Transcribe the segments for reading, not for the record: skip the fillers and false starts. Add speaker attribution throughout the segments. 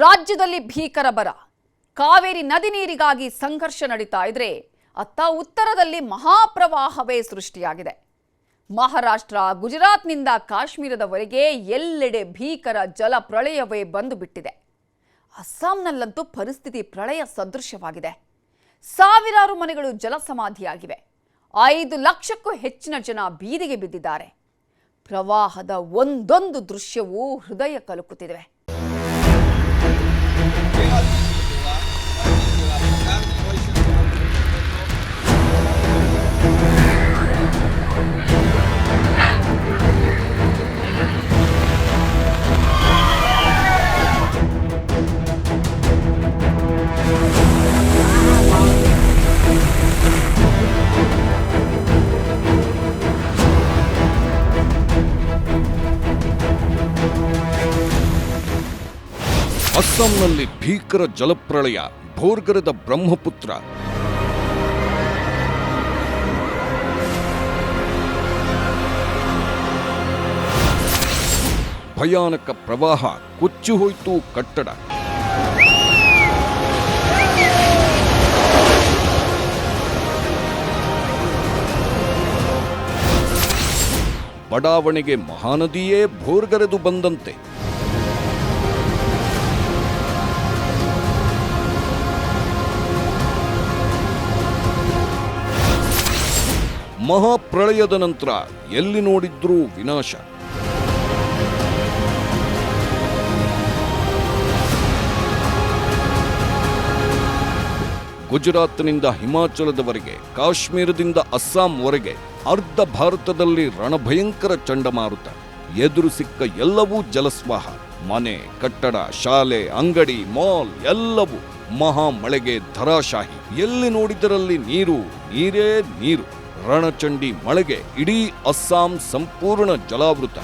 Speaker 1: ರಾಜ್ಯದಲ್ಲಿ ಭೀಕರ ಬರ. ಕಾವೇರಿ ನದಿ ನೀರಿಗಾಗಿ ಸಂಘರ್ಷ ನಡೀತಾ ಇದ್ರೆ ಅತ್ತ ಉತ್ತರದಲ್ಲಿ ಮಹಾಪ್ರವಾಹವೇ ಸೃಷ್ಟಿಯಾಗಿದೆ. ಮಹಾರಾಷ್ಟ್ರ, ಗುಜರಾತ್ನಿಂದ ಕಾಶ್ಮೀರದವರೆಗೆ ಎಲ್ಲೆಡೆ ಭೀಕರ ಜಲ ಪ್ರಳಯವೇ ಬಂದು ಬಿಟ್ಟಿದೆ. ಅಸ್ಸಾಂನಲ್ಲಂತೂ ಪರಿಸ್ಥಿತಿ ಪ್ರಳಯ ಸದೃಶವಾಗಿದೆ. ಸಾವಿರಾರು ಮನೆಗಳು ಜಲಸಮಾಧಿಯಾಗಿವೆ. 5 ಲಕ್ಷಕ್ಕೂ ಹೆಚ್ಚಿನ ಜನ ಬೀದಿಗೆ ಬಿದ್ದಿದ್ದಾರೆ. ಪ್ರವಾಹದ ಒಂದೊಂದು ದೃಶ್ಯವೂ ಹೃದಯ ಕಲಕುತ್ತಿದೆ.
Speaker 2: ಅಸ್ಸಾಂನಲ್ಲಿ ಭೀಕರ ಜಲಪ್ರಳಯ, ಭೋರ್ಗರೆದ ಬ್ರಹ್ಮಪುತ್ರ. ಭಯಾನಕ ಪ್ರವಾಹ, ಕೊಚ್ಚಿಹೋಯ್ತು ಕಟ್ಟಡ. ಬಡಾವಣೆಗೆ ಮಹಾನದಿಯೇ ಭೋರ್ಗರೆದು ಬಂದಂತೆ. ಮಹಾಪ್ರಳಯದ ನಂತರ ಎಲ್ಲಿ ನೋಡಿದ್ರೂ ವಿನಾಶ. ಗುಜರಾತ್ನಿಂದ ಹಿಮಾಚಲದವರೆಗೆ, ಕಾಶ್ಮೀರದಿಂದ ಅಸ್ಸಾಂವರೆಗೆ ಅರ್ಧ ಭಾರತದಲ್ಲಿ ರಣಭಯಂಕರ ಚಂಡಮಾರುತ. ಎದುರು ಸಿಕ್ಕ ಎಲ್ಲವೂ ಜಲಸ್ವಾಹ. ಮನೆ, ಕಟ್ಟಡ, ಶಾಲೆ, ಅಂಗಡಿ, ಮಾಲ್ ಎಲ್ಲವೂ ಮಹಾಮಳೆಗೆ ಧರಾಶಾಹಿ. ಎಲ್ಲಿ ನೋಡಿದರಲ್ಲಿ ನೀರು, ನೀರೇ ನೀರು. ರಣಚಂಡಿ ಮಳೆಗೆ ಇಡೀ ಅಸ್ಸಾಂ ಸಂಪೂರ್ಣ ಜಲಾವೃತ.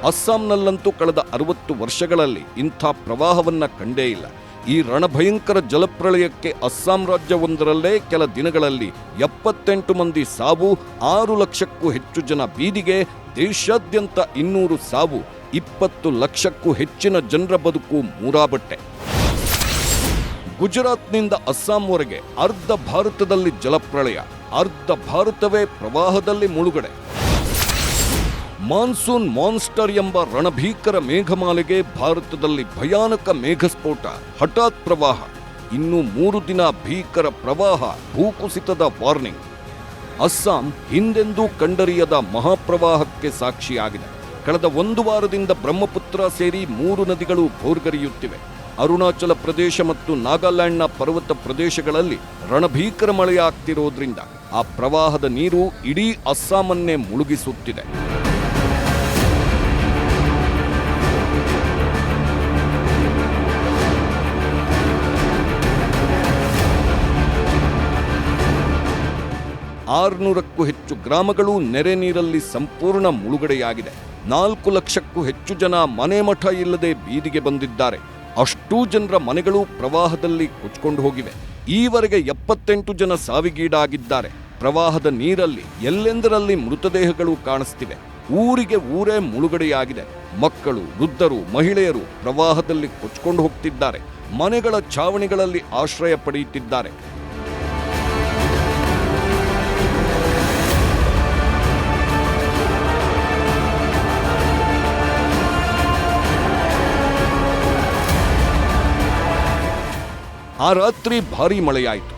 Speaker 2: ಅಸ್ಸಾಂನಲ್ಲಂತೂ ಕಳೆದ 60 ವರ್ಷಗಳಲ್ಲಿ ಇಂಥ ಪ್ರವಾಹವನ್ನ ಕಂಡೇ ಇಲ್ಲ. ಈ ರಣಭಯಂಕರ ಜಲಪ್ರಳಯಕ್ಕೆ ಅಸ್ಸಾಂ ರಾಜ್ಯವೊಂದರಲ್ಲೇ ಕೆಲ ದಿನಗಳಲ್ಲಿ 78 ಮಂದಿ ಸಾವು, 6 ಲಕ್ಷಕ್ಕೂ ಹೆಚ್ಚು ಜನ ಬೀದಿಗೆ, ದೇಶಾದ್ಯಂತ 200 ಸಾವು, 20 ಲಕ್ಷಕ್ಕೂ ಹೆಚ್ಚಿನ ಜನರ ಬದುಕು ಮೂರಾಬಟ್ಟೆ. ಗುಜರಾತ್ನಿಂದ ಅಸ್ಸಾಂವರೆಗೆ ಅರ್ಧ ಭಾರತದಲ್ಲಿ ಜಲಪ್ರಳಯ, ಅರ್ಧ ಭಾರತವೇ ಪ್ರವಾಹದಲ್ಲಿ ಮುಳುಗಡೆ. ಮಾನ್ಸೂನ್ ಮಾನ್ಸ್ಟರ್ ಎಂಬ ರಣಭೀಕರ ಮೇಘಮಾಲೆಗೆ ಭಾರತದಲ್ಲಿ ಭಯಾನಕ ಮೇಘಸ್ಫೋಟ, ಹಠಾತ್ ಪ್ರವಾಹ. ಇನ್ನು 3 ದಿನ ಭೀಕರ ಪ್ರವಾಹ, ಭೂಕುಸಿತದ ವಾರ್ನಿಂಗ್. ಅಸ್ಸಾಂ ಹಿಂದೆಂದೂ ಕಂಡರಿಯದ ಮಹಾಪ್ರವಾಹಕ್ಕೆ ಸಾಕ್ಷಿಯಾಗಿದೆ. ಕಳೆದ 1 ವಾರದಿಂದ ಬ್ರಹ್ಮಪುತ್ರ ಸೇರಿ 3 ನದಿಗಳು ಭೋರ್ಗರೆಯುತ್ತಿವೆ. ಅರುಣಾಚಲ ಪ್ರದೇಶ ಮತ್ತು ನಾಗಾಲ್ಯಾಂಡ್ನ ಪರ್ವತ ಪ್ರದೇಶಗಳಲ್ಲಿ ರಣಭೀಕರ ಮಳೆಯಾಗ್ತಿರೋದ್ರಿಂದ ಆ ಪ್ರವಾಹದ ನೀರು ಇಡೀ ಅಸ್ಸಾಮನ್ನೇ ಮುಳುಗಿಸುತ್ತಿದೆ. ಕ್ಕೂ ಹೆಚ್ಚು ಗ್ರಾಮಗಳು ನೆರೆ ನೀರಲ್ಲಿ ಸಂಪೂರ್ಣ ಮುಳುಗಡೆಯಾಗಿದೆ. 4 ಲಕ್ಷಕ್ಕೂ ಹೆಚ್ಚು ಜನ ಮನೆ ಮಠ ಇಲ್ಲದೆ ಬೀದಿಗೆ ಬಂದಿದ್ದಾರೆ. ಅಷ್ಟೂ ಜನರ ಮನೆಗಳು ಪ್ರವಾಹದಲ್ಲಿ ಕೊಚ್ಕೊಂಡು ಹೋಗಿವೆ. ಈವರೆಗೆ 78 ಜನ ಸಾವಿಗೀಡಾಗಿದ್ದಾರೆ. ಪ್ರವಾಹದ ನೀರಲ್ಲಿ ಎಲ್ಲೆಂದರಲ್ಲಿ ಮೃತದೇಹಗಳು ಕಾಣಿಸ್ತಿವೆ. ಊರಿಗೆ ಊರೇ ಮುಳುಗಡೆಯಾಗಿದೆ. ಮಕ್ಕಳು, ವೃದ್ಧರು, ಮಹಿಳೆಯರು ಪ್ರವಾಹದಲ್ಲಿ ಕೊಚ್ಕೊಂಡು ಹೋಗ್ತಿದ್ದಾರೆ. ಮನೆಗಳ ಛಾವಣಿಗಳಲ್ಲಿ ಆಶ್ರಯ ಪಡೆಯುತ್ತಿದ್ದಾರೆ. ಆ ರಾತ್ರಿ ಭಾರೀ ಮಳೆಯಾಯಿತು.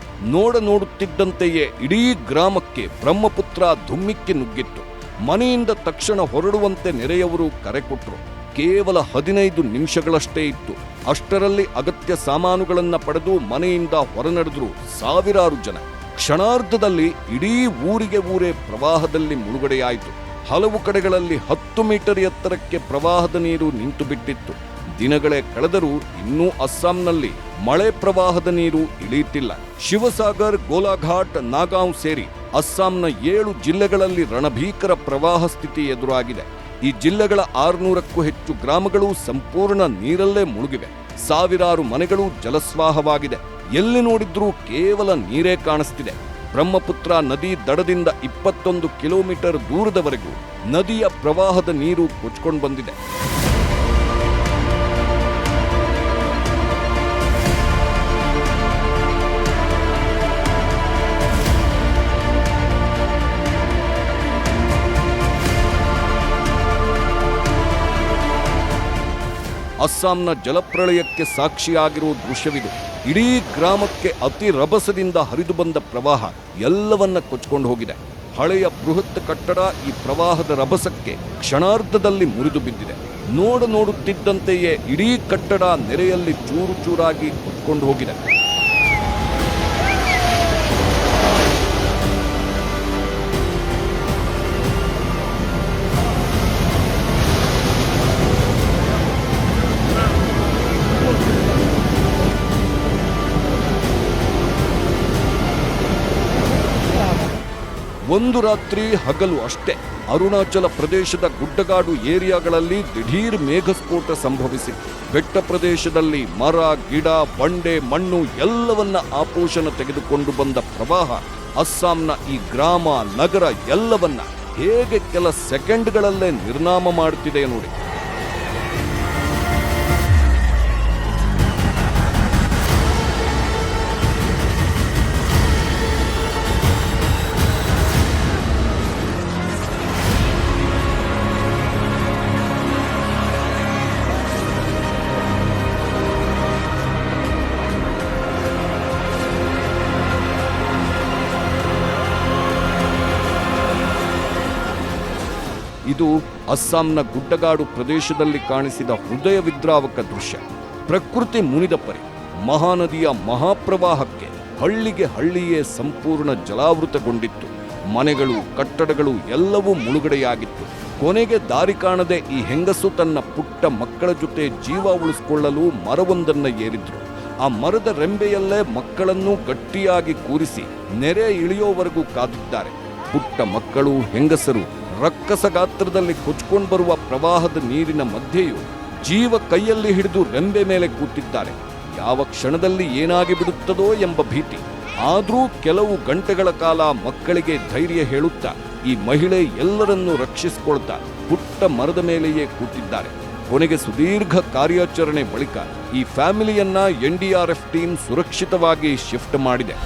Speaker 2: ನೋಡುತ್ತಿದ್ದಂತೆಯೇ ಇಡೀ ಗ್ರಾಮಕ್ಕೆ ಬ್ರಹ್ಮಪುತ್ರ ಧುಮ್ಮಿಕ್ಕಿ ನುಗ್ಗಿತ್ತು. ಮನೆಯಿಂದ ತಕ್ಷಣ ಹೊರಡುವಂತೆ ನೆರೆಯವರು ಕರೆ ಕೊಟ್ಟರು. ಕೇವಲ 15 ನಿಮಿಷಗಳಷ್ಟೇ ಇತ್ತು. ಅಷ್ಟರಲ್ಲಿ ಅಗತ್ಯ ಸಾಮಾನುಗಳನ್ನ ಪಡೆದು ಮನೆಯಿಂದ ಹೊರನಡೆದ್ರು ಸಾವಿರಾರು ಜನ. ಕ್ಷಣಾರ್ಧದಲ್ಲಿ ಇಡೀ ಊರಿಗೆ ಊರೇ ಪ್ರವಾಹದಲ್ಲಿ ಮುಳುಗಡೆಯಾಯಿತು. ಹಲವು ಕಡೆಗಳಲ್ಲಿ 10 ಮೀಟರ್ ಎತ್ತರಕ್ಕೆ ಪ್ರವಾಹದ ನೀರು ನಿಂತು ಬಿಟ್ಟಿತ್ತು. ದಿನಗಳೇ ಕಳೆದರೂ ಇನ್ನೂ ಅಸ್ಸಾಂನಲ್ಲಿ ಮಳೆ ಪ್ರವಾಹದ ನೀರು ಇಳಿಯುತ್ತಿಲ್ಲ. ಶಿವಸಾಗರ್, ಗೋಲಾಘಾಟ್, ನಾಗಾಂವ್ ಸೇರಿ ಅಸ್ಸಾಂನ 7 ಜಿಲ್ಲೆಗಳಲ್ಲಿ ರಣಭೀಕರ ಪ್ರವಾಹ ಸ್ಥಿತಿ ಎದುರಾಗಿದೆ. ಈ ಜಿಲ್ಲೆಗಳ 600ಕ್ಕೂ ಹೆಚ್ಚು ಗ್ರಾಮಗಳು ಸಂಪೂರ್ಣ ನೀರಲ್ಲೇ ಮುಳುಗಿವೆ. ಸಾವಿರಾರು ಮನೆಗಳು ಜಲಸ್ವಾಹವಾಗಿದೆ. ಎಲ್ಲಿ ನೋಡಿದ್ರೂ ಕೇವಲ ನೀರೇ ಕಾಣಿಸ್ತಿದೆ. ಬ್ರಹ್ಮಪುತ್ರ ನದಿ ದಡದಿಂದ 21 ಕಿಲೋಮೀಟರ್ ದೂರದವರೆಗೂ ನದಿಯ ಪ್ರವಾಹದ ನೀರು ಕೊಚ್ಕೊಂಡು ಬಂದಿದೆ. ಅಸ್ಸಾಂನ ಜಲಪ್ರಳಯಕ್ಕೆ ಸಾಕ್ಷಿಯಾಗಿರುವ ದೃಶ್ಯವಿದು. ಇಡೀ ಗ್ರಾಮಕ್ಕೆ ಅತಿ ರಭಸದಿಂದ ಹರಿದು ಬಂದ ಪ್ರವಾಹ ಎಲ್ಲವನ್ನ ಕೊಚ್ಕೊಂಡು ಹೋಗಿದೆ. ಹಳೆಯ ಬೃಹತ್ ಕಟ್ಟಡ ಈ ಪ್ರವಾಹದ ರಭಸಕ್ಕೆ ಕ್ಷಣಾರ್ಧದಲ್ಲಿ ಮುರಿದು ಬಿದ್ದಿದೆ. ನೋಡುತ್ತಿದ್ದಂತೆಯೇ ಇಡೀ ಕಟ್ಟಡ ನೆರೆಯಲ್ಲಿ ಚೂರು ಚೂರಾಗಿ ಕೊಚ್ಕೊಂಡು ಹೋಗಿದೆ. ಒಂದು ರಾತ್ರಿ ಹಗಲು ಅಷ್ಟೇ ಅರುಣಾಚಲ ಪ್ರದೇಶದ ಗುಡ್ಡಗಾಡು ಏರಿಯಾಗಳಲ್ಲಿ ದಿಢೀರ್ ಮೇಘಸ್ಫೋಟ ಸಂಭವಿಸಿತ್ತು. ಬೆಟ್ಟ ಪ್ರದೇಶದಲ್ಲಿ ಮರ, ಗಿಡ, ಬಂಡೆ, ಮಣ್ಣು ಎಲ್ಲವನ್ನ ಆಪೋಷಣ ತೆಗೆದುಕೊಂಡು ಬಂದ ಪ್ರವಾಹ ಅಸ್ಸಾಂನ ಈ ಗ್ರಾಮ, ನಗರ ಎಲ್ಲವನ್ನ ಹೇಗೆ ಕೆಲ ಸೆಕೆಂಡ್ಗಳಲ್ಲೇ ನಿರ್ನಾಮ ಮಾಡುತ್ತಿದೆ ನೋಡಿ. ಇದು ಅಸ್ಸಾಂನ ಗುಡ್ಡಗಾಡು ಪ್ರದೇಶದಲ್ಲಿ ಕಾಣಿಸಿದ ಹೃದಯ ವಿದ್ರಾವಕ ದೃಶ್ಯ. ಪ್ರಕೃತಿ ಮುನಿದ ಪರಿ. ಮಹಾನದಿಯ ಮಹಾಪ್ರವಾಹಕ್ಕೆ ಹಳ್ಳಿಗೆ ಹಳ್ಳಿಯೇ ಸಂಪೂರ್ಣ ಜಲಾವೃತಗೊಂಡಿತ್ತು. ಮನೆಗಳು, ಕಟ್ಟಡಗಳು ಎಲ್ಲವೂ ಮುಳುಗಡೆಯಾಗಿತ್ತು. ಕೊನೆಗೆ ದಾರಿ ಕಾಣದೆ ಈ ಹೆಂಗಸು ತನ್ನ ಪುಟ್ಟ ಮಕ್ಕಳ ಜೊತೆ ಜೀವ ಉಳಿಸಿಕೊಳ್ಳಲು ಮರವೊಂದನ್ನ ಏರಿದ್ರು. ಆ ಮರದ ರೆಂಬೆಯಲ್ಲೇ ಮಕ್ಕಳನ್ನು ಗಟ್ಟಿಯಾಗಿ ಕೂರಿಸಿ ನೆರೆ ಇಳಿಯೋವರೆಗೂ ಕಾದಿದ್ದಾರೆ. ಪುಟ್ಟ ಮಕ್ಕಳು, ಹೆಂಗಸರು ರಕ್ಕಸ ಗಾತ್ರದಲ್ಲಿ ಕೊಚ್ಕೊಂಡು ಬರುವ ಪ್ರವಾಹದ ನೀರಿನ ಮಧ್ಯೆಯೂ ಜೀವ ಕೈಯಲ್ಲಿ ಹಿಡಿದು ರೆಂಬೆ ಮೇಲೆ ಕೂತಿದ್ದಾರೆ. ಯಾವ ಕ್ಷಣದಲ್ಲಿ ಏನಾಗಿ ಬಿಡುತ್ತದೋ ಎಂಬ ಭೀತಿ. ಆದರೂ ಕೆಲವು ಗಂಟೆಗಳ ಕಾಲ ಮಕ್ಕಳಿಗೆ ಧೈರ್ಯ ಹೇಳುತ್ತಾ ಈ ಮಹಿಳೆ ಎಲ್ಲರನ್ನೂ ರಕ್ಷಿಸಿಕೊಳ್ತಾ ಪುಟ್ಟ ಮರದ ಮೇಲೆಯೇ ಕೂತಿದ್ದಾರೆ. ಕೊನೆಗೆ ಸುದೀರ್ಘ ಕಾರ್ಯಾಚರಣೆ ಬಳಿಕ ಈ ಫ್ಯಾಮಿಲಿಯನ್ನ NDRF ಟೀಮ್ ಸುರಕ್ಷಿತವಾಗಿ ಶಿಫ್ಟ್ ಮಾಡಿದೆ.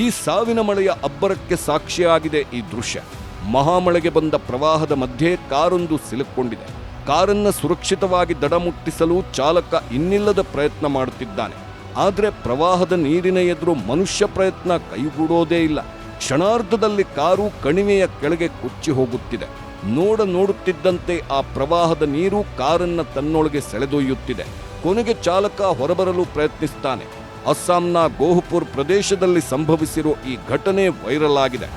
Speaker 2: ಈ ಸಾವಿನ ಮಳೆಯ ಅಬ್ಬರಕ್ಕೆ ಸಾಕ್ಷಿಯಾಗಿದೆ ಈ ದೃಶ್ಯ. ಮಹಾಮಳೆಗೆ ಬಂದ ಪ್ರವಾಹದ ಮಧ್ಯೆ ಕಾರೊಂದು ಸಿಲುಕೊಂಡಿದೆ. ಕಾರನ್ನ ಸುರಕ್ಷಿತವಾಗಿ ದಡ ಮುಟ್ಟಿಸಲು ಚಾಲಕ ಇನ್ನಿಲ್ಲದ ಪ್ರಯತ್ನ ಮಾಡುತ್ತಿದ್ದಾನೆ. ಆದರೆ ಪ್ರವಾಹದ ನೀರಿನ ಎದುರು ಮನುಷ್ಯ ಪ್ರಯತ್ನ ಕೈಗೂಡೋದೇ ಇಲ್ಲ. ಕ್ಷಣಾರ್ಧದಲ್ಲಿ ಕಾರು ಕಣಿವೆಯ ಕೆಳಗೆ ಕೊಚ್ಚಿ ಹೋಗುತ್ತಿದೆ. ನೋಡುತ್ತಿದ್ದಂತೆ ಆ ಪ್ರವಾಹದ ನೀರು ಕಾರನ್ನ ತನ್ನೊಳಗೆ ಸೆಳೆದೊಯ್ಯುತ್ತಿದೆ. ಕೊನೆಗೆ ಚಾಲಕ ಹೊರಬರಲು ಪ್ರಯತ್ನಿಸ್ತಾನೆ. ಅಸ್ಸಾಂನ ಗೋಹಪುರ್ ಪ್ರದೇಶದಲ್ಲಿ ಸಂಭವಿಸಿರೋ ಈ ಘಟನೆ ವೈರಲ್ ಆಗಿದೆ.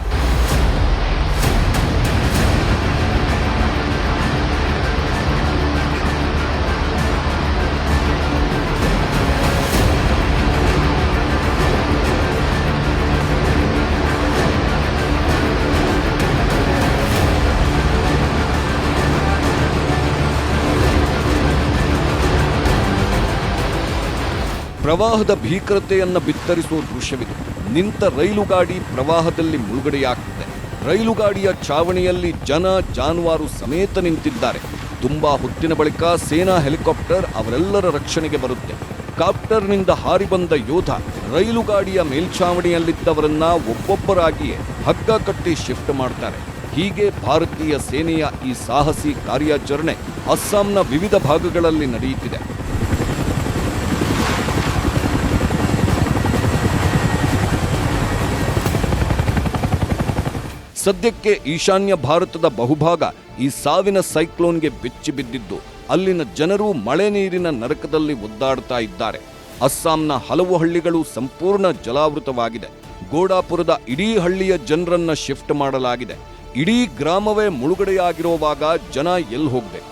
Speaker 2: ಪ್ರವಾಹದ ಭೀಕರತೆಯನ್ನು ಬಿತ್ತರಿಸುವ ದೃಶ್ಯವಿದೆ. ನಿಂತ ರೈಲು ಗಾಡಿ ಪ್ರವಾಹದಲ್ಲಿ ಮುಳುಗಡೆಯಾಗ್ತಿದೆ. ರೈಲು ಗಾಡಿಯ ಛಾವಣಿಯಲ್ಲಿ ಜನ, ಜಾನುವಾರು ಸಮೇತ ನಿಂತಿದ್ದಾರೆ. ತುಂಬಾ ಹೊತ್ತಿನ ಬಳಿಕ ಸೇನಾ ಹೆಲಿಕಾಪ್ಟರ್ ಅವರೆಲ್ಲರ ರಕ್ಷಣೆಗೆ ಬರುತ್ತೆ. ಕಾಪ್ಟರ್ನಿಂದ ಹಾರಿ ಬಂದ ಯೋಧ ರೈಲು ಗಾಡಿಯ ಮೇಲ್ಛಾವಣಿಯಲ್ಲಿದ್ದವರನ್ನ ಒಬ್ಬೊಬ್ಬರಾಗಿಯೇ ಹಗ್ಗ ಕಟ್ಟಿ ಶಿಫ್ಟ್ ಮಾಡ್ತಾರೆ. ಹೀಗೆ ಭಾರತೀಯ ಸೇನೆಯ ಈ ಸಾಹಸಿ ಕಾರ್ಯಾಚರಣೆ ಅಸ್ಸಾಂನ ವಿವಿಧ ಭಾಗಗಳಲ್ಲಿ ನಡೆಯುತ್ತಿದೆ. ಸದ್ಯಕ್ಕೆ ಈಶಾನ್ಯ ಭಾರತದ ಬಹುಭಾಗ ಈ ಸಾವಿನ ಸೈಕ್ಲೋನ್ಗೆ ಬೆಚ್ಚಿ ಬಿದ್ದಿದ್ದು ಅಲ್ಲಿನ ಜನರು ಮಳೆ ನೀರಿನ ನರಕದಲ್ಲಿ ಒದ್ದಾಡ್ತಾ ಇದ್ದಾರೆ. ಅಸ್ಸಾಂನ ಹಲವು ಹಳ್ಳಿಗಳು ಸಂಪೂರ್ಣ ಜಲಾವೃತವಾಗಿದೆ. ಗೋಡಾಪುರದ ಇಡೀ ಹಳ್ಳಿಯ ಜನರನ್ನ ಶಿಫ್ಟ್ ಮಾಡಲಾಗಿದೆ. ಇಡೀ ಗ್ರಾಮವೇ ಮುಳುಗಡೆಯಾಗಿರುವಾಗ ಜನ ಎಲ್ಲಿ ಹೋಗ್ಬೇಕು?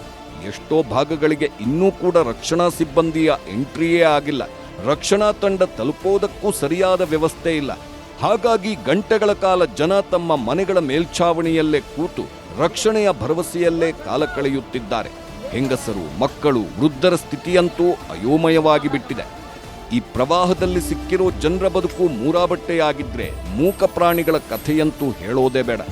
Speaker 2: ಎಷ್ಟೋ ಭಾಗಗಳಿಗೆ ಇನ್ನೂ ಕೂಡ ರಕ್ಷಣಾ ಸಿಬ್ಬಂದಿಯ ಎಂಟ್ರಿಯೇ ಆಗಿಲ್ಲ. ರಕ್ಷಣಾ ತಂಡ ತಲುಪೋದಕ್ಕೂ ಸರಿಯಾದ ವ್ಯವಸ್ಥೆ ಇಲ್ಲ. ಹಾಗಾಗಿ ಗಂಟೆಗಳ ಕಾಲ ಜನ ತಮ್ಮ ಮನೆಗಳ ಮೇಲ್ಛಾವಣಿಯಲ್ಲೇ ಕೂತು ರಕ್ಷಣೆಯ ಭರವಸೆಯಲ್ಲೇ ಕಾಲ ಕಳೆಯುತ್ತಿದ್ದಾರೆ. ಹೆಂಗಸರು, ಮಕ್ಕಳು, ವೃದ್ಧರ ಸ್ಥಿತಿಯಂತೂ ಅಯೋಮಯವಾಗಿ ಬಿಟ್ಟಿದೆ. ಈ ಪ್ರವಾಹದಲ್ಲಿ ಸಿಕ್ಕಿರೋ ಜನರ ಬದುಕು ಮೂರಾಬಟ್ಟೆಯಾಗಿದ್ರೆ ಮೂಕ ಪ್ರಾಣಿಗಳ ಕಥೆಯಂತೂ ಹೇಳೋದೇ ಬೇಡ.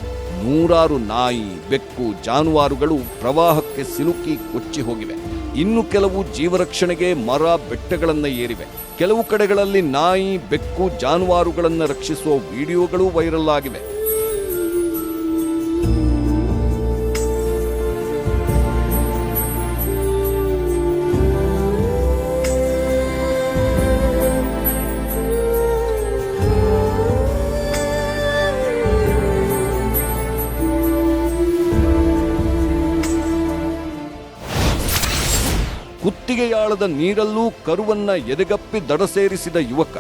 Speaker 2: ನೂರಾರು ನಾಯಿ, ಬೆಕ್ಕು, ಜಾನುವಾರುಗಳು ಪ್ರವಾಹಕ್ಕೆ ಸಿಲುಕಿ ಕೊಚ್ಚಿ ಹೋಗಿವೆ. ಇನ್ನು ಕೆಲವು ಜೀವರಕ್ಷಣೆಗೆ ಮರ, ಬೆಟ್ಟಗಳನ್ನು ಏರಿವೆ. ಕೆಲವು ಕಡೆಗಳಲ್ಲಿ ನಾಯಿ, ಬೆಕ್ಕು, ಜಾನುವಾರುಗಳನ್ನು ರಕ್ಷಿಸುವ ವಿಡಿಯೋಗಳು ವೈರಲ್ ಆಗಿವೆ. ಕುತ್ತಿಗೆಯಾಳದ ನೀರಲ್ಲೂ ಕರುವನ್ನ ಎದೆಗಪ್ಪಿ ದಡ ಸೇರಿಸಿದ ಯುವಕ.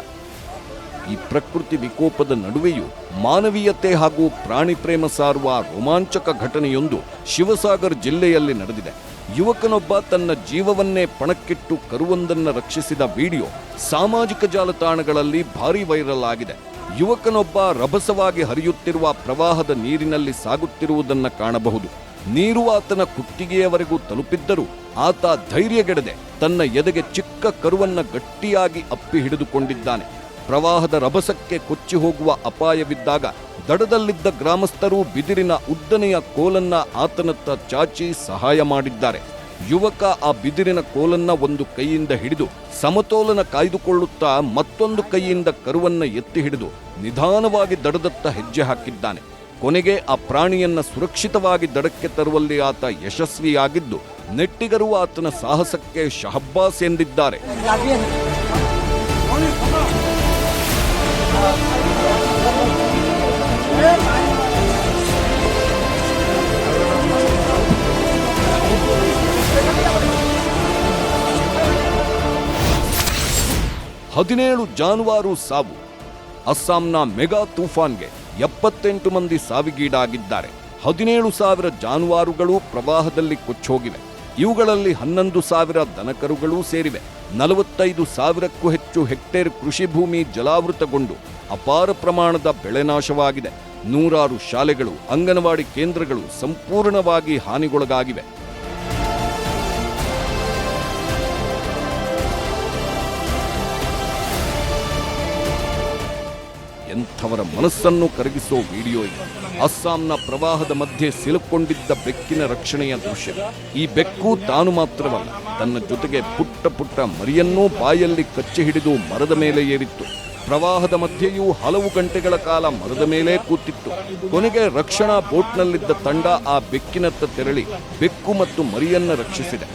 Speaker 2: ಈ ಪ್ರಕೃತಿ ವಿಕೋಪದ ನಡುವೆಯೂ ಮಾನವೀಯತೆ ಹಾಗೂ ಪ್ರಾಣಿ ಪ್ರೇಮ ಸಾರುವ ರೋಮಾಂಚಕ ಘಟನೆಯೊಂದು ಶಿವಸಾಗರ್ ಜಿಲ್ಲೆಯಲ್ಲಿ ನಡೆದಿದೆ. ಯುವಕನೊಬ್ಬ ತನ್ನ ಜೀವವನ್ನೇ ಪಣಕ್ಕಿಟ್ಟು ಕರುವೊಂದನ್ನು ರಕ್ಷಿಸಿದ ವಿಡಿಯೋ ಸಾಮಾಜಿಕ ಜಾಲತಾಣಗಳಲ್ಲಿ ಭಾರೀ ವೈರಲ್ ಆಗಿದೆ. ಯುವಕನೊಬ್ಬ ರಭಸವಾಗಿ ಹರಿಯುತ್ತಿರುವ ಪ್ರವಾಹದ ನೀರಿನಲ್ಲಿ ಸಾಗುತ್ತಿರುವುದನ್ನು ಕಾಣಬಹುದು. ನೀರು ಆತನ ಕುತ್ತಿಗೆಯವರೆಗೂ ತಲುಪಿದ್ದರೂ ಆತ ಧೈರ್ಯಗೆಡದೆ ತನ್ನ ಎದೆಗೆ ಚಿಕ್ಕ ಕರುವನ್ನ ಗಟ್ಟಿಯಾಗಿ ಅಪ್ಪಿ ಹಿಡಿದುಕೊಂಡಿದ್ದಾನೆ. ಪ್ರವಾಹದ ರಭಸಕ್ಕೆ ಕೊಚ್ಚಿ ಹೋಗುವ ಅಪಾಯವಿದ್ದಾಗ ದಡದಲ್ಲಿದ್ದ ಗ್ರಾಮಸ್ಥರು ಬಿದಿರಿನ ಉದ್ದನೆಯ ಕೋಲನ್ನ ಆತನತ್ತ ಚಾಚಿ ಸಹಾಯ ಮಾಡಿದ್ದಾರೆ. ಯುವಕ ಆ ಬಿದಿರಿನ ಕೋಲನ್ನ ಒಂದು ಕೈಯಿಂದ ಹಿಡಿದು ಸಮತೋಲನ ಕಾಯ್ದುಕೊಳ್ಳುತ್ತಾ ಮತ್ತೊಂದು ಕೈಯಿಂದ ಕರುವನ್ನ ಎತ್ತಿ ಹಿಡಿದು ನಿಧಾನವಾಗಿ ದಡದತ್ತ ಹೆಜ್ಜೆ ಹಾಕಿದ್ದಾನೆ. ಕೊನೆಗೆ ಆ ಪ್ರಾಣಿಯನ್ನ ಸುರಕ್ಷಿತವಾಗಿ ದಡಕ್ಕೆ ತರುವಲ್ಲಿ ಆತ ಯಶಸ್ವಿಯಾಗಿದ್ದು ನೆಟ್ಟಿಗರು ಆತನ ಸಾಹಸಕ್ಕೆ ಶಹಬ್ಬಾಸ್ ಎಂದಿದ್ದಾರೆ. ಹದಿನೇಳು ಜಾನುವಾರು ಸಾವು. ಅಸ್ಸಾಂನ ಮೆಗಾ ತೂಫಾನ್ಗೆ 78 ಮಂದಿ ಸಾವಿಗೀಡಾಗಿದ್ದಾರೆ. 17,000 ಜಾನುವಾರುಗಳು ಪ್ರವಾಹದಲ್ಲಿ ಕೊಚ್ಚೋಗಿವೆ. ಇವುಗಳಲ್ಲಿ 11,000 ದನಕರುಗಳೂ ಸೇರಿವೆ. 45,000ಕ್ಕೂ ಹೆಚ್ಚು ಹೆಕ್ಟೇರ್ ಕೃಷಿ ಭೂಮಿ ಜಲಾವೃತಗೊಂಡು ಅಪಾರ ಪ್ರಮಾಣದ ಬೆಳೆ ನಾಶವಾಗಿದೆ. ನೂರಾರು ಶಾಲೆಗಳು, ಅಂಗನವಾಡಿ ಕೇಂದ್ರಗಳು ಸಂಪೂರ್ಣವಾಗಿ ಹಾನಿಗೊಳಗಾಗಿವೆ. ಎಂಥವರ ಮನಸ್ಸನ್ನು ಕರಗಿಸೋ ವಿಡಿಯೋ ಇದು. ಅಸ್ಸಾಂನ ಪ್ರವಾಹದ ಮಧ್ಯೆ ಸಿಲುಕೊಂಡಿದ್ದ ಬೆಕ್ಕಿನ ರಕ್ಷಣೆಯ ದೃಶ್ಯ. ಈ ಬೆಕ್ಕು ತಾನು ಮಾತ್ರವಲ್ಲ, ತನ್ನ ಜೊತೆಗೆ ಪುಟ್ಟ ಪುಟ್ಟ ಮರಿಯನ್ನೂ ಬಾಯಲ್ಲಿ ಕಚ್ಚಿ ಹಿಡಿದು ಮರದ ಮೇಲೆ ಏರಿತ್ತು. ಪ್ರವಾಹದ ಮಧ್ಯೆಯೂ ಹಲವು ಗಂಟೆಗಳ ಕಾಲ ಮರದ ಮೇಲೆ ಕೂತಿತ್ತು. ಕೊನೆಗೆ ರಕ್ಷಣಾ ಬೋಟ್ನಲ್ಲಿದ್ದ ತಂಡ ಆ ಬೆಕ್ಕಿನತ್ತ ತೆರಳಿ ಬೆಕ್ಕು ಮತ್ತು ಮರಿಯನ್ನ ರಕ್ಷಿಸಿದೆ.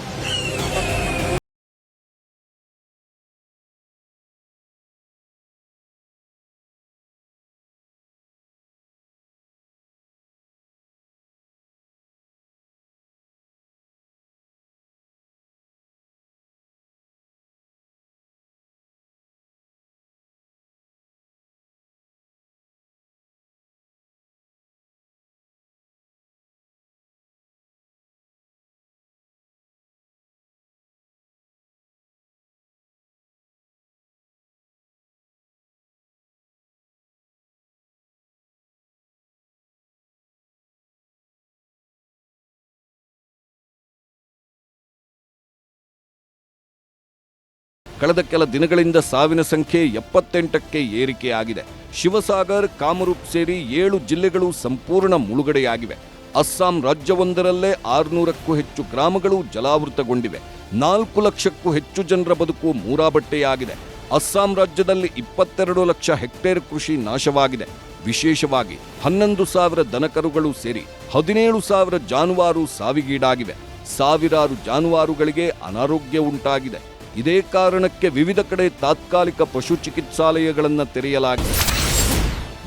Speaker 2: ಕಳೆದ ಕೆಲ ದಿನಗಳಿಂದ ಸಾವಿನ ಸಂಖ್ಯೆ 78ಕ್ಕೆ ಏರಿಕೆಯಾಗಿದೆ. ಶಿವಸಾಗರ್, ಕಾಮರೂಪ್ ಸೇರಿ 7 ಜಿಲ್ಲೆಗಳು ಸಂಪೂರ್ಣ ಮುಳುಗಡೆಯಾಗಿವೆ. ಅಸ್ಸಾಂ ರಾಜ್ಯವೊಂದರಲ್ಲೇ 600ಕ್ಕೂ ಹೆಚ್ಚು ಗ್ರಾಮಗಳು ಜಲಾವೃತಗೊಂಡಿವೆ. 4 ಲಕ್ಷಕ್ಕೂ ಹೆಚ್ಚು ಜನರ ಬದುಕು ಮೂರಾಬಟ್ಟೆಯಾಗಿದೆ. ಅಸ್ಸಾಂ ರಾಜ್ಯದಲ್ಲಿ 22 ಲಕ್ಷ ಹೆಕ್ಟೇರ್ ಕೃಷಿ ನಾಶವಾಗಿದೆ. ವಿಶೇಷವಾಗಿ 11,000 ದನಕರುಗಳು ಸೇರಿ 17,000 ಜಾನುವಾರು ಸಾವಿಗೀಡಾಗಿವೆ. ಸಾವಿರಾರು ಜಾನುವಾರುಗಳಿಗೆ ಅನಾರೋಗ್ಯ ಉಂಟಾಗಿದೆ. ಇದೇ ಕಾರಣಕ್ಕೆ ವಿವಿಧ ಕಡೆ ತಾತ್ಕಾಲಿಕ ಪಶು ಚಿಕಿತ್ಸಾಲಯಗಳನ್ನು ತೆರೆಯಲಾಗಿದೆ.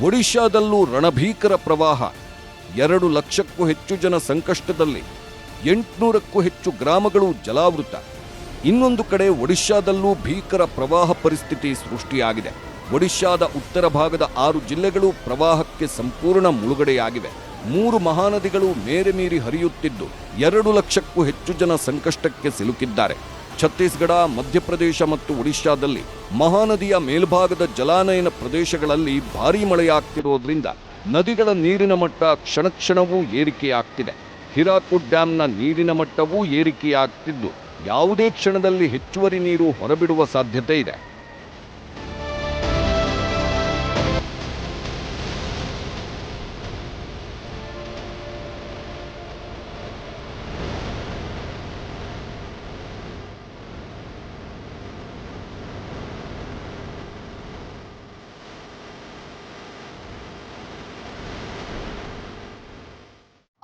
Speaker 2: ಒಡಿಶಾದಲ್ಲೂ ರಣಭೀಕರ ಪ್ರವಾಹ. 2 ಲಕ್ಷಕ್ಕೂ ಹೆಚ್ಚು ಜನ ಸಂಕಷ್ಟದಲ್ಲಿ, 800ಕ್ಕೂ ಹೆಚ್ಚು ಗ್ರಾಮಗಳು ಜಲಾವೃತ. ಇನ್ನೊಂದು ಕಡೆ ಒಡಿಶಾದಲ್ಲೂ ಭೀಕರ ಪ್ರವಾಹ ಪರಿಸ್ಥಿತಿ ಸೃಷ್ಟಿಯಾಗಿದೆ. ಒಡಿಶಾದ ಉತ್ತರ ಭಾಗದ 6 ಜಿಲ್ಲೆಗಳು ಪ್ರವಾಹಕ್ಕೆ ಸಂಪೂರ್ಣ ಮುಳುಗಡೆಯಾಗಿವೆ. 3 ಮಹಾನದಿಗಳು ಮೇರೆ ಮೀರಿ ಹರಿಯುತ್ತಿದ್ದು 2 ಲಕ್ಷಕ್ಕೂ ಹೆಚ್ಚು ಜನ ಸಂಕಷ್ಟಕ್ಕೆ ಸಿಲುಕಿದ್ದಾರೆ. ಛತ್ತೀಸ್ಗಢ, ಮಧ್ಯಪ್ರದೇಶ ಮತ್ತು ಒಡಿಶಾದಲ್ಲಿ ಮಹಾನದಿಯ ಮೇಲ್ಭಾಗದ ಜಲಾನಯನ ಪ್ರದೇಶಗಳಲ್ಲಿ ಭಾರೀ ಮಳೆಯಾಗ್ತಿರೋದ್ರಿಂದ ನದಿಗಳ ನೀರಿನ ಮಟ್ಟ ಕ್ಷಣವೂ ಏರಿಕೆಯಾಗ್ತಿದೆ. ಹಿರಾಕುಡ್ ಡ್ಯಾಂನ ನೀರಿನ ಮಟ್ಟವೂ ಏರಿಕೆಯಾಗ್ತಿದ್ದು ಯಾವುದೇ ಕ್ಷಣದಲ್ಲಿ ಹೆಚ್ಚುವರಿ ನೀರು ಹೊರಬಿಡುವ ಸಾಧ್ಯತೆ ಇದೆ.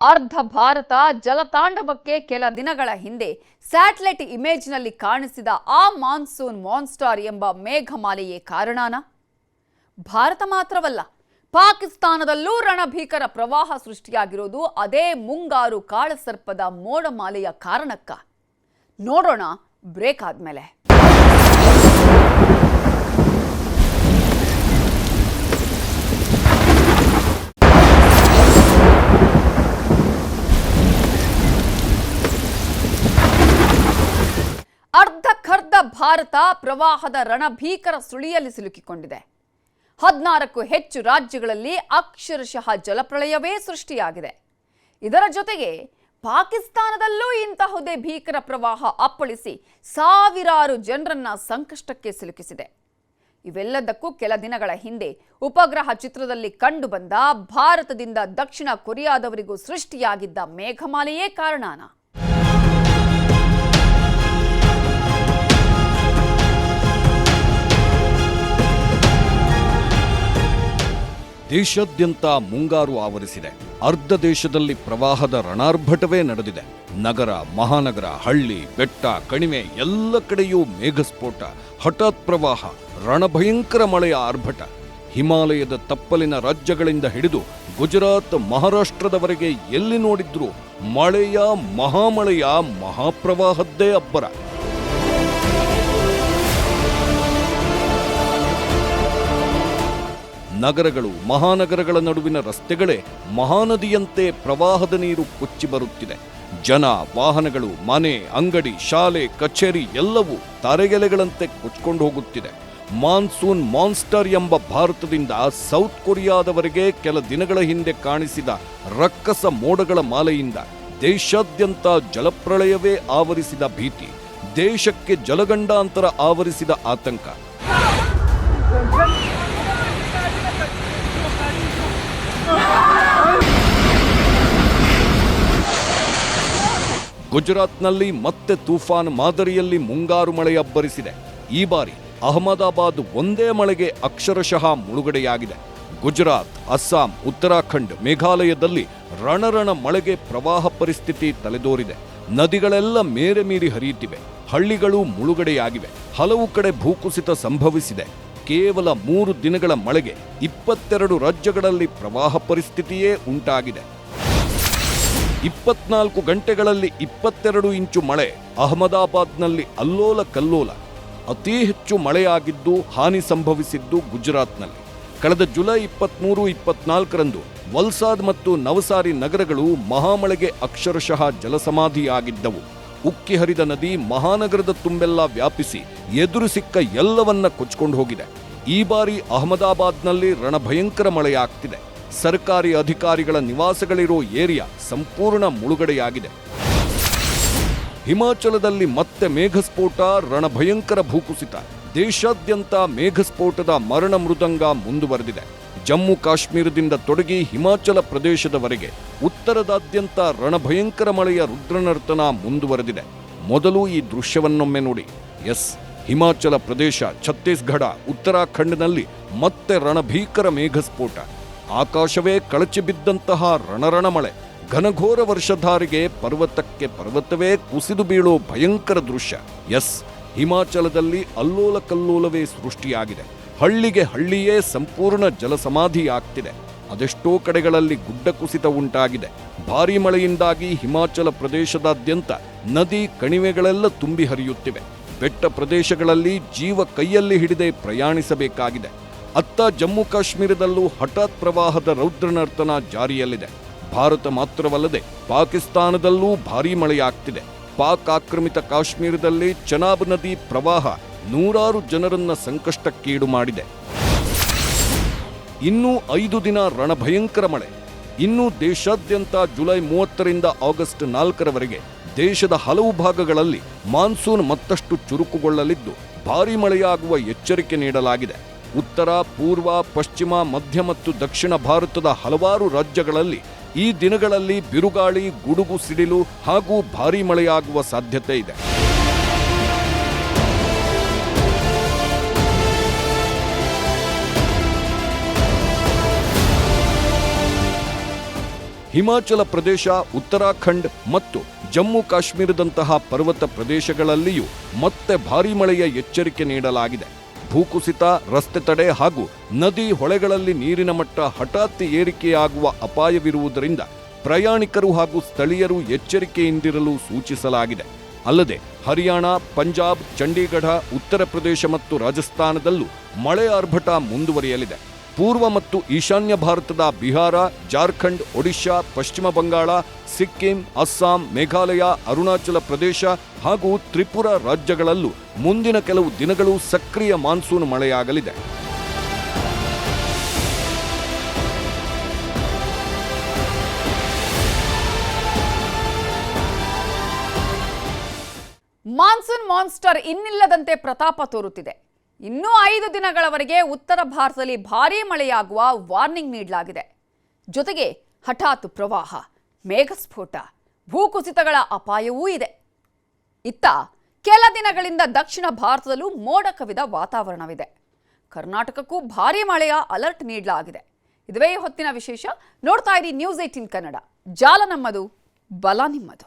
Speaker 1: ಅರ್ಧ ಭಾರತ ಜಲತಾಂಡವಕ್ಕೆ ಕೆಲ ದಿನಗಳ ಹಿಂದೆ ಸ್ಯಾಟಲೈಟ್ ಇಮೇಜ್ನಲ್ಲಿ ಕಾಣಿಸಿದ ಆ ಮಾನ್ಸೂನ್ ಮಾನ್ಸ್ಟರ್ ಎಂಬ ಮೇಘಮಾಲೆಯೇ ಕಾರಣನಾ? ಭಾರತ ಮಾತ್ರವಲ್ಲ, ಪಾಕಿಸ್ತಾನದಲ್ಲೂ ರಣಭೀಕರ ಪ್ರವಾಹ ಸೃಷ್ಟಿಯಾಗಿರೋದು ಅದೇ ಮುಂಗಾರು ಕಾಳಸರ್ಪದ ಮೋಡಮಾಲೆಯ ಕಾರಣಕ್ಕ? ನೋಡೋಣ ಬ್ರೇಕ್ ಆದ್ಮೇಲೆ. ಅರ್ಧಕ್ಕರ್ಧ ಭಾರತ ಪ್ರವಾಹದ ರಣಭೀಕರ ಸುಳಿಯಲ್ಲಿ ಸಿಲುಕಿಕೊಂಡಿದೆ. 16ಕ್ಕೂ ಹೆಚ್ಚು ರಾಜ್ಯಗಳಲ್ಲಿ ಅಕ್ಷರಶಃ ಜಲಪ್ರಳಯವೇ ಸೃಷ್ಟಿಯಾಗಿದೆ. ಇದರ ಜೊತೆಗೆ ಪಾಕಿಸ್ತಾನದಲ್ಲೂ ಇಂತಹುದೇ ಭೀಕರ ಪ್ರವಾಹ ಅಪ್ಪಳಿಸಿ ಸಾವಿರಾರು ಜನರನ್ನ ಸಂಕಷ್ಟಕ್ಕೆ ಸಿಲುಕಿಸಿದೆ. ಇವೆಲ್ಲದಕ್ಕೂ ಕೆಲ ದಿನಗಳ ಹಿಂದೆ ಉಪಗ್ರಹ ಚಿತ್ರದಲ್ಲಿ ಕಂಡುಬಂದ ಭಾರತದಿಂದ ದಕ್ಷಿಣ ಕೊರಿಯಾದವರಿಗೂ ಸೃಷ್ಟಿಯಾಗಿದ್ದ ಮೇಘಮಾಲೆಯೇ ಕಾರಣನಾ?
Speaker 2: ದೇಶಾದ್ಯಂತ ಮುಂಗಾರು ಆವರಿಸಿದೆ. ಅರ್ಧ ದೇಶದಲ್ಲಿ ಪ್ರವಾಹದ ರಣಾರ್ಭಟವೇ ನಡೆದಿದೆ. ನಗರ, ಮಹಾನಗರ, ಹಳ್ಳಿ, ಬೆಟ್ಟ, ಕಣಿವೆ ಎಲ್ಲ ಕಡೆಯೂ ಮೇಘಸ್ಫೋಟ, ಹಠಾತ್ ಪ್ರವಾಹ, ರಣಭಯಂಕರ ಮಳೆಯ ಆರ್ಭಟ. ಹಿಮಾಲಯದ ತಪ್ಪಲಿನ ರಾಜ್ಯಗಳಿಂದ ಹಿಡಿದು ಗುಜರಾತ್, ಮಹಾರಾಷ್ಟ್ರದವರೆಗೆ ಎಲ್ಲಿ ನೋಡಿದ್ರೂ ಮಳೆಯ ಮಹಾಮಳೆಯ ಮಹಾಪ್ರವಾಹದ್ದೇ ಅಬ್ಬರ. ನಗರಗಳು, ಮಹಾನಗರಗಳ ನಡುವಿನ ರಸ್ತೆಗಳೇ ಮಹಾನದಿಯಂತೆ ಪ್ರವಾಹದ ನೀರು ಕೊಚ್ಚಿ ಬರುತ್ತಿದೆ. ಜನ, ವಾಹನಗಳು, ಮನೆ, ಅಂಗಡಿ, ಶಾಲೆ, ಕಚೇರಿ ಎಲ್ಲವೂ ತರೆಗೆಲೆಗಳಂತೆ ಕೊಚ್ಕೊಂಡು ಹೋಗುತ್ತಿದೆ. ಮಾನ್ಸೂನ್ ಮಾನ್ಸ್ಟರ್ ಎಂಬ ಭಾರತದಿಂದ ಸೌತ್ ಕೊರಿಯಾದವರೆಗೆ ಕೆಲ ದಿನಗಳ ಹಿಂದೆ ಕಾಣಿಸಿದ ರಕ್ಕಸ ಮೋಡಗಳ ಮಾಲೆಯಿಂದ ದೇಶಾದ್ಯಂತ ಜಲಪ್ರಳಯವೇ ಆವರಿಸಿದ ಭೀತಿ, ದೇಶಕ್ಕೆ ಜಲಗಂಡಾಂತರ ಆವರಿಸಿದ ಆತಂಕ. ಗುಜರಾತ್ನಲ್ಲಿ ಮತ್ತೆ ತೂಫಾನ್ ಮಾದರಿಯಲ್ಲಿ ಮುಂಗಾರು ಮಳೆ ಅಬ್ಬರಿಸಿದೆ. ಈ ಬಾರಿ ಅಹಮದಾಬಾದ್ ಒಂದೇ ಮಳೆಗೆ ಅಕ್ಷರಶಃ ಮುಳುಗಡೆಯಾಗಿದೆ. ಗುಜರಾತ್, ಅಸ್ಸಾಂ, ಉತ್ತರಾಖಂಡ್, ಮೇಘಾಲಯದಲ್ಲಿ ರಣರಣ ಮಳೆಗೆ ಪ್ರವಾಹ ಪರಿಸ್ಥಿತಿ ತಲೆದೋರಿದೆ. ನದಿಗಳೆಲ್ಲ ಮೇರೆ ಮೀರಿ ಹರಿಯುತ್ತಿವೆ. ಹಳ್ಳಿಗಳು ಮುಳುಗಡೆಯಾಗಿವೆ. ಹಲವು ಕಡೆ ಭೂಕುಸಿತ ಸಂಭವಿಸಿದೆ. ಕೇವಲ 3 ದಿನಗಳ ಮಳೆಗೆ 22 ರಾಜ್ಯಗಳಲ್ಲಿ ಪ್ರವಾಹ ಪರಿಸ್ಥಿತಿಯೇ ಉಂಟಾಗಿದೆ. 24 ಗಂಟೆಗಳಲ್ಲಿ 22 ಇಂಚು ಮಳೆ. ಅಹಮದಾಬಾದ್ನಲ್ಲಿ ಅಲ್ಲೋಲ ಕಲ್ಲೋಲ. ಅತಿ ಹೆಚ್ಚು ಮಳೆಯಾಗಿದ್ದು, ಹಾನಿ ಸಂಭವಿಸಿದ್ದು ಗುಜರಾತ್ನಲ್ಲಿ. ಕಳೆದ ಜುಲೈ 23-24ರಂದು ವಲ್ಸಾದ್ ಮತ್ತು ನವಸಾರಿ ನಗರಗಳು ಮಹಾಮಳೆಗೆ ಅಕ್ಷರಶಃ ಜಲಸಮಾಧಿಯಾಗಿದ್ದವು. ಉಕ್ಕಿ ಹರಿದ ನದಿ ಮಹಾನಗರದ ತುಂಬೆಲ್ಲ ವ್ಯಾಪಿಸಿ ಎದುರು ಸಿಕ್ಕ ಎಲ್ಲವನ್ನ ಕೊಚ್ಕೊಂಡು ಹೋಗಿದೆ. ಈ ಬಾರಿ ಅಹಮದಾಬಾದ್ನಲ್ಲಿ ರಣಭಯಂಕರ ಮಳೆಯಾಗ್ತಿದೆ. ಸರ್ಕಾರಿ ಅಧಿಕಾರಿಗಳ ನಿವಾಸಗಳಿರೋ ಏರಿಯಾ ಸಂಪೂರ್ಣ ಮುಳುಗಡೆಯಾಗಿದೆ. ಹಿಮಾಚಲದಲ್ಲಿ ಮತ್ತೆ ಮೇಘಸ್ಫೋಟ, ರಣಭಯಂಕರ ಭೂಕುಸಿತ. ದೇಶಾದ್ಯಂತ ಮೇಘಸ್ಫೋಟದ ಮರಣ ಮೃದಂಗ ಮುಂದುವರೆದಿದೆ. ಜಮ್ಮು ಕಾಶ್ಮೀರದಿಂದ ತೊಡಗಿ ಹಿಮಾಚಲ ಪ್ರದೇಶದವರೆಗೆ ಉತ್ತರದಾದ್ಯಂತ ರಣಭಯಂಕರ ಮಳೆಯ ರುದ್ರನರ್ತನ ಮುಂದುವರೆದಿದೆ. ಮೊದಲು ಈ ದೃಶ್ಯವನ್ನೊಮ್ಮೆ ನೋಡಿ. ಹಿಮಾಚಲ ಪ್ರದೇಶ, ಛತ್ತೀಸ್ಗಢ, ಉತ್ತರಾಖಂಡ್ನಲ್ಲಿ ಮತ್ತೆ ರಣಭೀಕರ ಮೇಘಸ್ಫೋಟ. ಆಕಾಶವೇ ಕಳಚಿ ಬಿದ್ದಂತಹ ರಣರಣ ಮಳೆ. ಘನಘೋರ ವರ್ಷಧಾರಿಗೆ ಪರ್ವತಕ್ಕೆ ಪರ್ವತವೇ ಕುಸಿದು ಬೀಳೋ ಭಯಂಕರ ದೃಶ್ಯ. ಹಿಮಾಚಲದಲ್ಲಿ ಅಲ್ಲೋಲ ಕಲ್ಲೋಲವೇ ಸೃಷ್ಟಿಯಾಗಿದೆ. ಹಳ್ಳಿಗೆ ಹಳ್ಳಿಯೇ ಸಂಪೂರ್ಣ ಜಲಸಮಾಧಿಯಾಗ್ತಿದೆ. ಅದೆಷ್ಟೋ ಕಡೆಗಳಲ್ಲಿ ಗುಡ್ಡ ಕುಸಿತ ಉಂಟಾಗಿದೆ. ಭಾರೀ ಮಳೆಯಿಂದಾಗಿ ಹಿಮಾಚಲ ಪ್ರದೇಶದಾದ್ಯಂತ ನದಿ ಕಣಿವೆಗಳೆಲ್ಲ ತುಂಬಿ ಹರಿಯುತ್ತಿವೆ. ಬೆಟ್ಟ ಪ್ರದೇಶಗಳಲ್ಲಿ ಜೀವ ಕೈಯಲ್ಲಿ ಹಿಡಿದೇ ಪ್ರಯಾಣಿಸಬೇಕಾಗಿದೆ. ಅತ್ತ ಜಮ್ಮು ಕಾಶ್ಮೀರದಲ್ಲೂ ಹಠಾತ್ ಪ್ರವಾಹದ ರೌದ್ರನರ್ತನ ಜಾರಿಯಲ್ಲಿದೆ. ಭಾರತ ಮಾತ್ರವಲ್ಲದೆ ಪಾಕಿಸ್ತಾನದಲ್ಲೂ ಭಾರೀ ಮಳೆಯಾಗ್ತಿದೆ. ಪಾಕ್ ಆಕ್ರಮಿತ ಕಾಶ್ಮೀರದಲ್ಲಿ ಚೆನಾಬ್ ನದಿ ಪ್ರವಾಹ ನೂರಾರು ಜನರನ್ನ ಸಂಕಷ್ಟಕ್ಕೀಡು ಮಾಡಿದೆ. ಇನ್ನೂ 5 ದಿನ ರಣಭಯಂಕರ ಮಳೆ. ಇನ್ನು ದೇಶಾದ್ಯಂತ ಜುಲೈ 30ರಿಂದ ಆಗಸ್ಟ್ 4ರವರೆಗೆ ದೇಶದ ಹಲವು ಭಾಗಗಳಲ್ಲಿ ಮಾನ್ಸೂನ್ ಮತ್ತಷ್ಟು ಚುರುಕುಗೊಳ್ಳಲಿದ್ದು ಭಾರೀ ಮಳೆಯಾಗುವ ಎಚ್ಚರಿಕೆ ನೀಡಲಾಗಿದೆ. ಉತ್ತರ, ಪೂರ್ವ, ಪಶ್ಚಿಮ, ಮಧ್ಯ ಮತ್ತು ದಕ್ಷಿಣ ಭಾರತದ ಹಲವಾರು ರಾಜ್ಯಗಳಲ್ಲಿ ಈ ದಿನಗಳಲ್ಲಿ ಬಿರುಗಾಳಿ, ಗುಡುಗು ಸಿಡಿಲು ಹಾಗೂ ಭಾರೀ ಮಳೆಯಾಗುವ ಸಾಧ್ಯತೆ ಇದೆ. ಹಿಮಾಚಲ ಪ್ರದೇಶ, ಉತ್ತರಾಖಂಡ್ ಮತ್ತು ಜಮ್ಮು ಕಾಶ್ಮೀರದಂತಹ ಪರ್ವತ ಪ್ರದೇಶಗಳಲ್ಲಿಯೂ ಮತ್ತೆ ಭಾರೀ ಮಳೆಯ ಎಚ್ಚರಿಕೆ ನೀಡಲಾಗಿದೆ. ಭೂಕುಸಿತ, ರಸ್ತೆ ತಡೆ ಹಾಗೂ ನದಿ ಹೊಳೆಗಳಲ್ಲಿ ನೀರಿನ ಮಟ್ಟ ಹಠಾತ್ ಏರಿಕೆಯಾಗುವ ಅಪಾಯವಿರುವುದರಿಂದ ಪ್ರಯಾಣಿಕರು ಹಾಗೂ ಸ್ಥಳೀಯರು ಎಚ್ಚರಿಕೆಯಿಂದಿರಲು ಸೂಚಿಸಲಾಗಿದೆ. ಅಲ್ಲದೆ ಹರಿಯಾಣ, ಪಂಜಾಬ್, ಚಂಡೀಗಢ, ಉತ್ತರ ಪ್ರದೇಶ ಮತ್ತು ರಾಜಸ್ಥಾನದಲ್ಲೂ ಮಳೆ ಆರ್ಭಟ ಮುಂದುವರಿಯಲಿದೆ. ಪೂರ್ವ ಮತ್ತು ಈಶಾನ್ಯ ಭಾರತದ ಬಿಹಾರ, ಜಾರ್ಖಂಡ್, ಒಡಿಶಾ, ಪಶ್ಚಿಮ ಬಂಗಾಳ, ಸಿಕ್ಕಿಂ, ಅಸ್ಸಾಂ, ಮೇಘಾಲಯ, ಅರುಣಾಚಲ ಪ್ರದೇಶ ಹಾಗೂ ತ್ರಿಪುರಾ ರಾಜ್ಯಗಳಲ್ಲೂ ಮುಂದಿನ ಕೆಲವು ದಿನಗಳು ಸಕ್ರಿಯ ಮಾನ್ಸೂನ್ ಮಳೆಯಾಗಲಿದೆ.
Speaker 1: ಮಾನ್ಸೂನ್ ಮಾನ್ಸ್ಟರ್ ಇನ್ನಿಲ್ಲದಂತೆ ಪ್ರತಾಪ ತೋರುತ್ತಿದೆ. ಇನ್ನೂ 5 ದಿನಗಳವರೆಗೆ ಉತ್ತರ ಭಾರತದಲ್ಲಿ ಭಾರೀ ಮಳೆಯಾಗುವ ವಾರ್ನಿಂಗ್ ನೀಡಲಾಗಿದೆ. ಜೊತೆಗೆ ಹಠಾತ್ ಪ್ರವಾಹ, ಮೇಘಸ್ಫೋಟ, ಭೂಕುಸಿತಗಳ ಅಪಾಯವೂ ಇದೆ. ಇತ್ತ ಕೆಲ ದಿನಗಳಿಂದ ದಕ್ಷಿಣ ಭಾರತದಲ್ಲೂ ಮೋಡ ಕವಿದ ವಾತಾವರಣವಿದೆ. ಕರ್ನಾಟಕಕ್ಕೂ ಭಾರೀ ಮಳೆಯ ಅಲರ್ಟ್ ನೀಡಲಾಗಿದೆ. ಇದುವೇ ಹೊತ್ತಿನ ವಿಶೇಷ. ನೋಡ್ತಾ ಇರಿ ನ್ಯೂಸ್ 18 ಕನ್ನಡ. ಜಾಲ ನಮ್ಮದು, ಬಲ ನಿಮ್ಮದು.